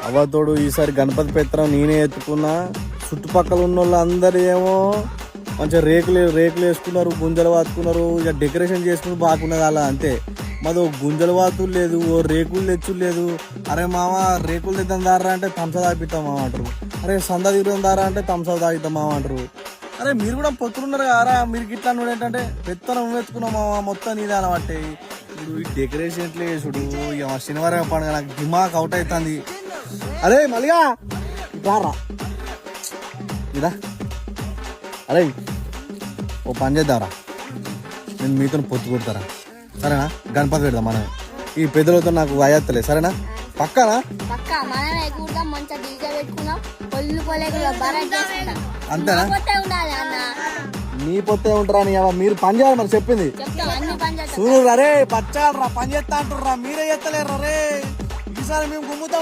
అవతోడు ఈసారి గణపతి పెత్తనం నేనే ఎత్తుకున్నా. చుట్టుపక్కల ఉన్న వాళ్ళు అందరు ఏమో మంచిగా రేకులు వేసుకున్నారు, గుంజలు వాతుకున్నారు, ఇక డెకరేషన్ చేసుకుని బాగున్నది అలా అంతే. మాది ఓ గుంజలు వాతులు లేదు, ఓ రేకులు తెచ్చులు లేదు. అరే మామ రేకులు తెద్దాం దారా అంటే థమ్సప్ తాగిపిస్తాం మామ అంటారు. అరే సందా తిరుగుదాం దారా అంటే థమ్సప్ తాగిస్తాం మామ అంటారు. అరే మీరు కూడా పొత్తున్నారు కదా, మీరు ఇట్లా అన్నాడు ఏంటంటే పెత్తనం ఎత్తుకున్నాం మామ మొత్తం నీదే అనబట్టే. ఇప్పుడు ఈ డెకరేషన్ ఎట్లా చేసుడు, ఇక శనివారం పండుగ నాకు దిమాక్ అవుట్ అవుతుంది. అరే మళ్ళీగా రారా ఇదా. అరే ఓ పని చేద్దాంరా, నేను మీతో పొత్తు కొడతారా సరేనా? గణపతి పెడదాం మనం. ఈ పెద్దలతో నాకు అయ్యత్తలే సరేనా? పక్కానా? అంతేనా? మీ పొత్తే ఉంటారా? మీరు పని చేయాలి మరి చెప్పింది చూడు. అరే బచ్చాలరా పని చేస్తా అంటుర్రా, మీరే చేస్తలేరు రే. ఈసారి మేము గుమ్ముతాం.